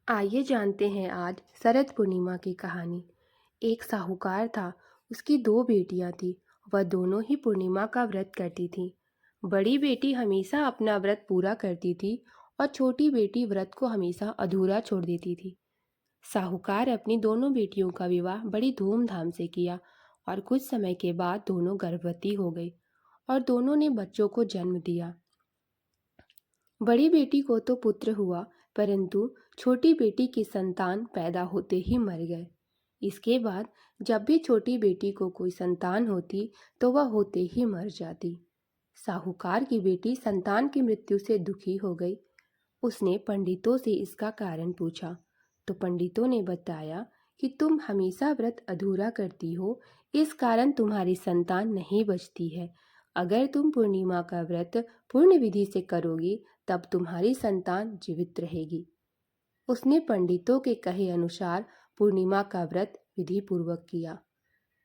आइए जानते हैं आज शरद पूर्णिमा की कहानी। एक साहूकार था। उसकी दो बेटियां थीं। वह दोनों ही पूर्णिमा का व्रत करती थीं। बड़ी बेटी हमेशा अपना व्रत पूरा करती थी और छोटी बेटी व्रत को हमेशा अधूरा छोड़ देती थी। साहूकार अपनी दोनों बेटियों का विवाह बड़ी धूमधाम से किया और कुछ समय के बाद दोनों गर्भवती हो गई और दोनों ने बच्चों को जन्म दिया। बड़ी बेटी को तो पुत्र हुआ, परंतु छोटी बेटी की संतान पैदा होते ही मर गए। इसके बाद जब भी छोटी बेटी को कोई संतान होती तो वह होते ही मर जाती। साहूकार की बेटी संतान की मृत्यु से दुखी हो गई। उसने पंडितों से इसका कारण पूछा तो पंडितों ने बताया कि तुम हमेशा व्रत अधूरा करती हो, इस कारण तुम्हारी संतान नहीं बचती है। अगर तुम पूर्णिमा का व्रत पूर्ण विधि से करोगी तब तुम्हारी संतान जीवित रहेगी। उसने पंडितों के कहे अनुसार पूर्णिमा का व्रत विधि पूर्वक किया।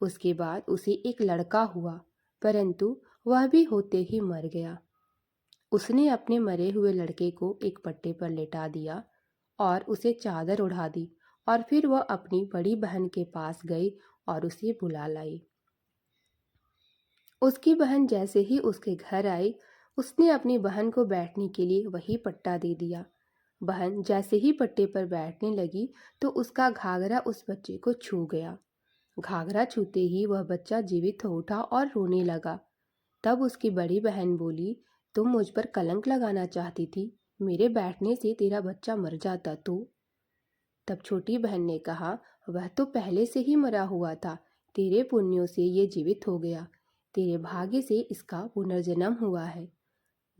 उसके बाद उसे एक लड़का हुआ, परंतु वह भी होते ही मर गया। उसने अपने मरे हुए लड़के को एक पट्टे पर लेटा दिया और उसे चादर उड़ा दी और फिर वह अपनी बड़ी बहन के पास गई और उसे बुला लाई। उसकी बहन जैसे ही उसके घर आई, उसने अपनी बहन को बैठने के लिए वही पट्टा दे दिया। बहन जैसे ही पट्टे पर बैठने लगी तो उसका घाघरा उस बच्चे को छू गया। घाघरा छूते ही वह बच्चा जीवित हो उठा और रोने लगा। तब उसकी बड़ी बहन बोली, तुम मुझ पर कलंक लगाना चाहती थी, मेरे बैठने से तेरा बच्चा मर जाता तो। तब छोटी बहन ने कहा, वह तो पहले से ही मरा हुआ था, तेरे पुण्यों से ये जीवित हो गया, तेरे भाग्य से इसका पुनर्जन्म हुआ है।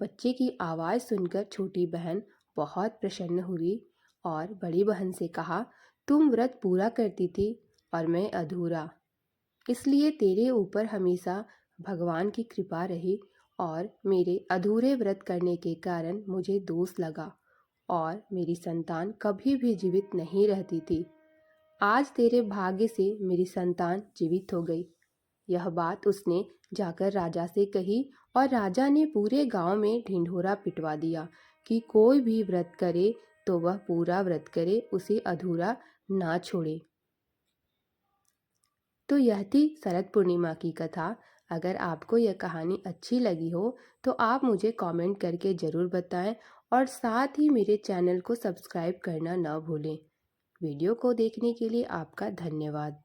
बच्चे की आवाज़ सुनकर छोटी बहन बहुत प्रसन्न हुई और बड़ी बहन से कहा, तुम व्रत पूरा करती थी और मैं अधूरा, इसलिए तेरे ऊपर हमेशा भगवान की कृपा रही और मेरे अधूरे व्रत करने के कारण मुझे दोष लगा और मेरी संतान कभी भी जीवित नहीं रहती थी। आज तेरे भाग्य से मेरी संतान जीवित हो गई। यह बात उसने जाकर राजा से कही और राजा ने पूरे गांव में ढिंढोरा पिटवा दिया कि कोई भी व्रत करे तो वह पूरा व्रत करे, उसे अधूरा ना छोड़े। तो यह थी शरद पूर्णिमा की कथा। अगर आपको यह कहानी अच्छी लगी हो तो आप मुझे कमेंट करके ज़रूर बताएं और साथ ही मेरे चैनल को सब्सक्राइब करना न भूलें। वीडियो को देखने के लिए आपका धन्यवाद।